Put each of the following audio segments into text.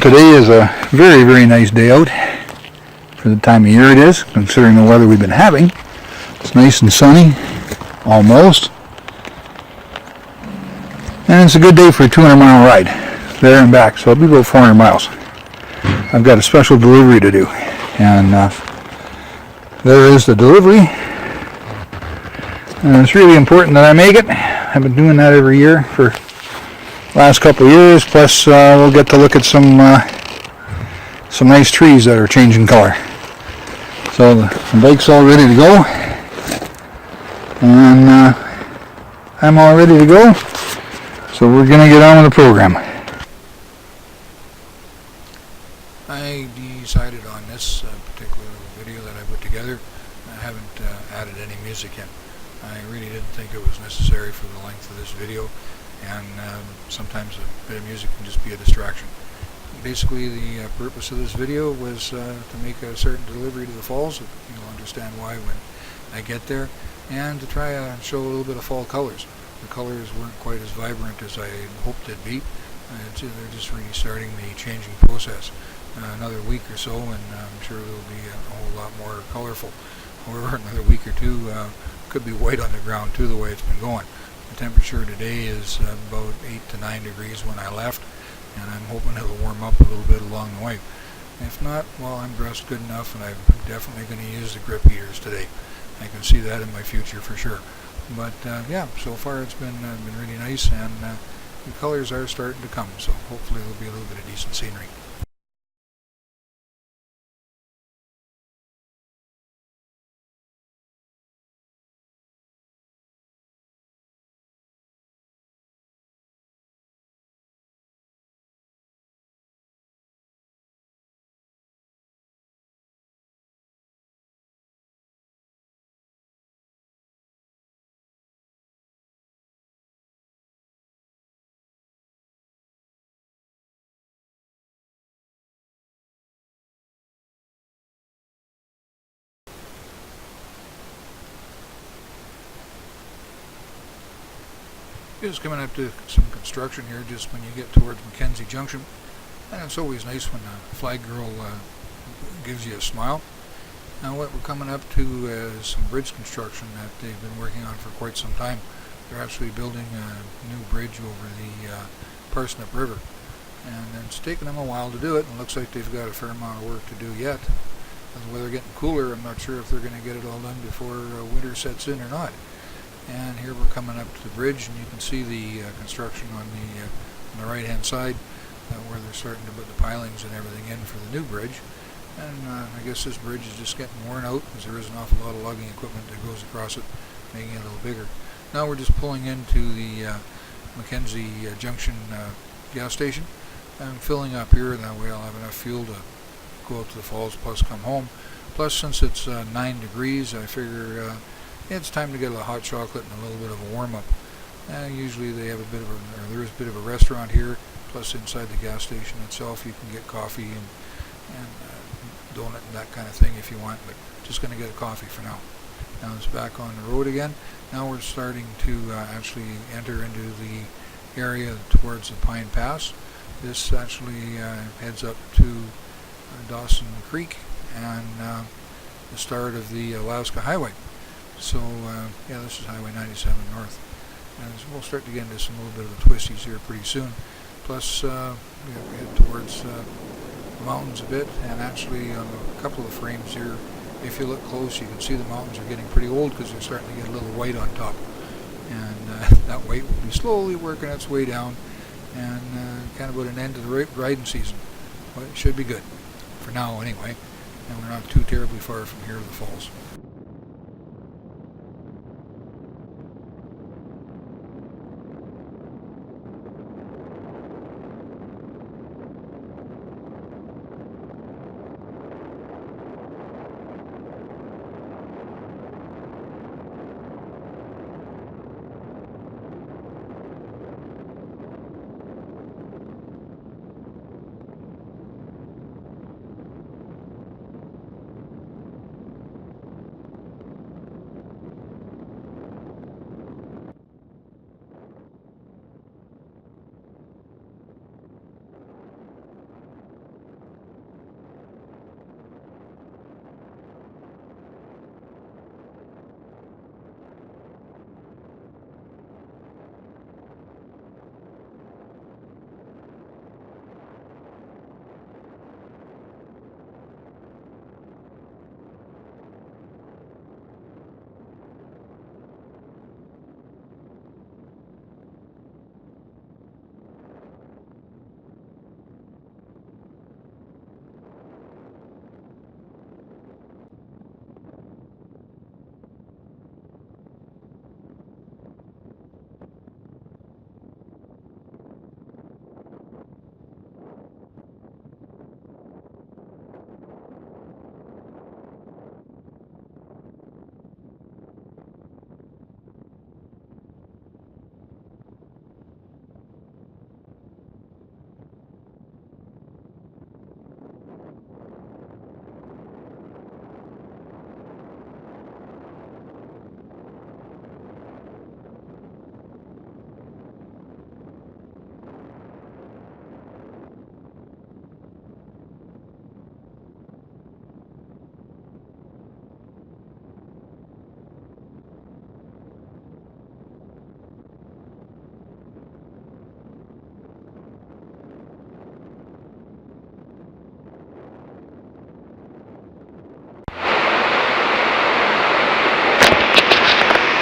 today is a very, very nice day out for the time of year it is, considering the weather we've been having. It's nice and sunny, almost. And it's a good day for a 200-mile ride, there and back, so it'll be about 400 miles. I've got a special delivery to do, and there is the delivery. And it's really important that I make it. I've been doing that every year for the last couple of years, plus we'll get to look at some nice trees that are changing color. So the bike's all ready to go, and I'm all ready to go, so we're going to get on with the program. I decided on this particular video that I put together. I haven't added any music in. I really didn't think it was necessary for the length of this video, and sometimes a bit of music can just be a distraction. Basically, the purpose of this video was to make a certain delivery to the falls. You'll understand why when I get there, and to try to show a little bit of fall colors. The colors weren't quite as vibrant as I hoped they'd be. They're just really starting the changing process. Another week or so, and I'm sure they'll be a whole lot more colorful. However, another week or two could be white on the ground too, the way it's been going. The temperature today is about 8 to 9 degrees when I left, and I'm hoping it'll warm up a little bit along the way. If not, well, I'm dressed good enough, and I'm definitely going to use the grip heaters today. I can see that in my future for sure. But yeah, so far it's been really nice, and the colors are starting to come, so hopefully there'll be a little bit of decent scenery. Just coming up to some construction here just when you get towards Mackenzie Junction, and it's always nice when a flag girl gives you a smile. Now what we're coming up to is some bridge construction that they've been working on for quite some time. They're actually building a new bridge over the Parsnip River, and it's taken them a while to do it, and it looks like they've got a fair amount of work to do yet. With the weather getting cooler, I'm not sure if they're going to get it all done before winter sets in or not. And here we're coming up to the bridge, and you can see the construction on the right hand side where they're starting to put the pilings and everything in for the new bridge. And I guess this bridge is just getting worn out because there is an awful lot of logging equipment that goes across it, making it a little bigger. Now we're just pulling into the Mackenzie Junction gas station. I'm filling up here, and that way I'll have enough fuel to go out to the falls plus come home. Plus, since it's 9 degrees, I figure it's time to get a hot chocolate and a little bit of a warm-up. Usually they have there is a bit of a restaurant here, plus inside the gas station itself you can get coffee and donut and that kind of thing if you want, but just going to get a coffee for now. Now it's back on the road again. Now we're starting to actually enter into the area towards the Pine Pass. This actually heads up to Dawson Creek and the start of the Alaska Highway. So yeah, this is Highway 97 North, and so we'll start to get into some little bit of the twisties here pretty soon. Plus, we head towards the mountains a bit, and actually on a couple of frames here, if you look close, you can see the mountains are getting pretty old because they're starting to get a little white on top, and that white will be slowly working its way down, and kind of put an end to the riding season. But it should be good for now, anyway, and we're not too terribly far from here to the falls.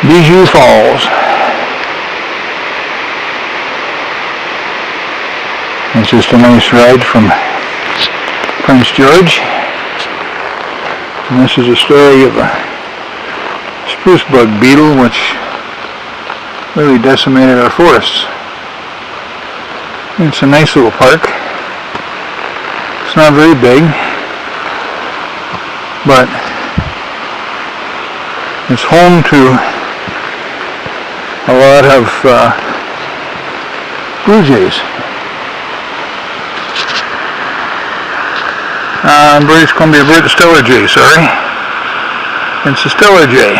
Bijou Falls. It's just a nice ride from Prince George. And this is a story of a spruce bug beetle which really decimated our forests. It's a nice little park. It's not very big, but it's home to a lot of blue jays. British Columbia Stellar jay, sorry. It's a Stellar jay.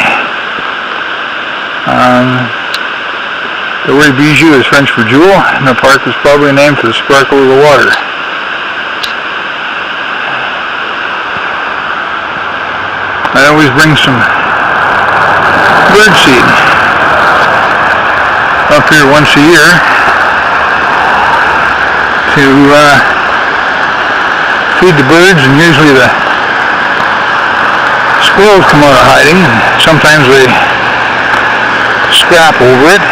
The word bijou is French for jewel, and the park was probably named for the sparkle of the water. I always bring some bird seed up here once a year to feed the birds, and usually the squirrels come out of hiding, and sometimes they scrap over it.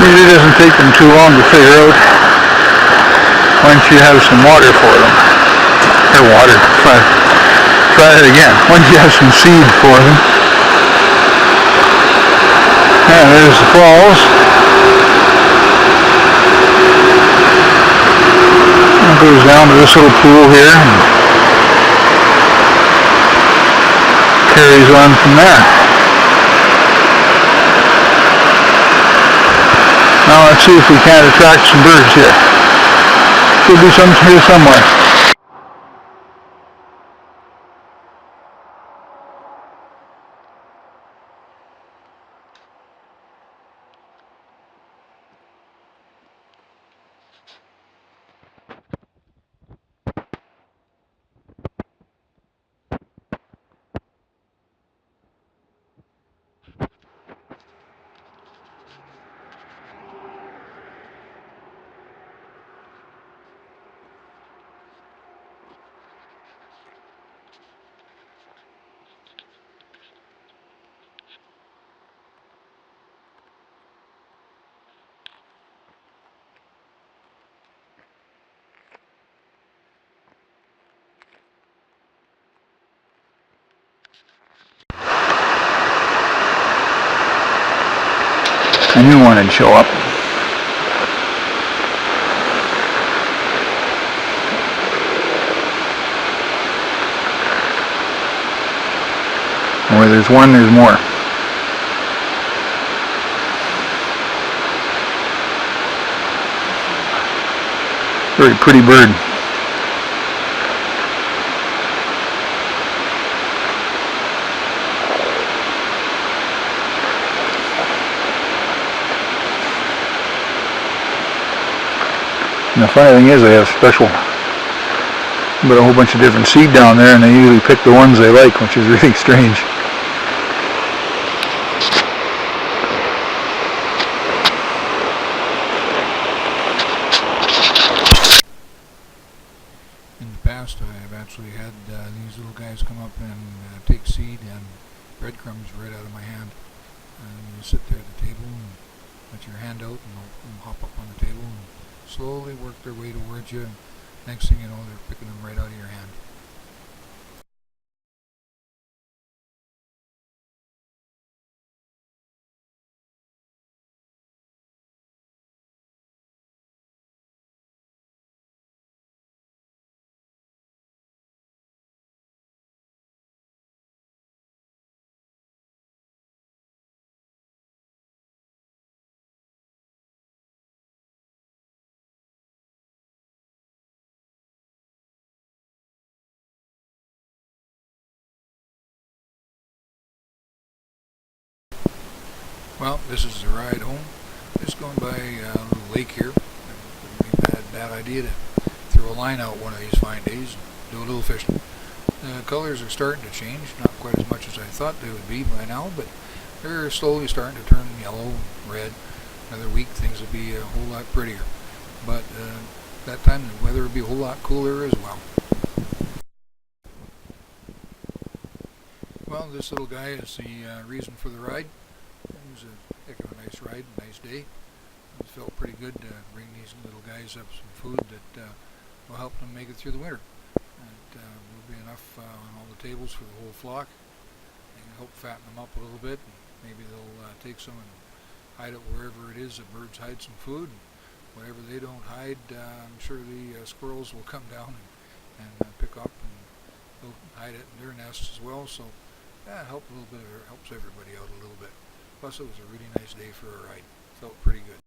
Usually doesn't take them too long to figure out once you have some water for them. Or water, try it again. Once you have some seed for them. And there's the falls. It goes down to this little pool here and carries on from there. Now let's see if we can't attract some birds here. Should be some here somewhere. I knew one would show up. Where there's one, there's more. Very pretty bird. And the funny thing is they have special, but a whole bunch of different seed down there, and they usually pick the ones they like, which is really strange. In the past, I've actually had these little guys come up and take seed and breadcrumbs right out of my hand. You sit there at the table and let your hand out, and they'll hop up on the table and slowly work their way towards you. Next thing you know, they're picking them right out of your hand. Well, this is the ride home. Just going by a little lake here. It wouldn't be a bad idea to throw a line out one of these fine days and do a little fishing. The colors are starting to change, not quite as much as I thought they would be by now, but they're slowly starting to turn yellow, red. Another week things will be a whole lot prettier. But that time the weather will be a whole lot cooler as well. Well, this little guy is the reason for the ride. It was a heck of a nice ride, nice day. It felt pretty good to bring these little guys up some food that will help them make it through the winter. It will be enough on all the tables for the whole flock. And help fatten them up a little bit. And maybe they'll take some and hide it wherever it is that birds hide some food. And whatever they don't hide, I'm sure the squirrels will come down and pick up, and they'll hide it in their nests as well. So yeah, it helps everybody out a little bit. Plus, it was a really nice day for a ride. Felt pretty good.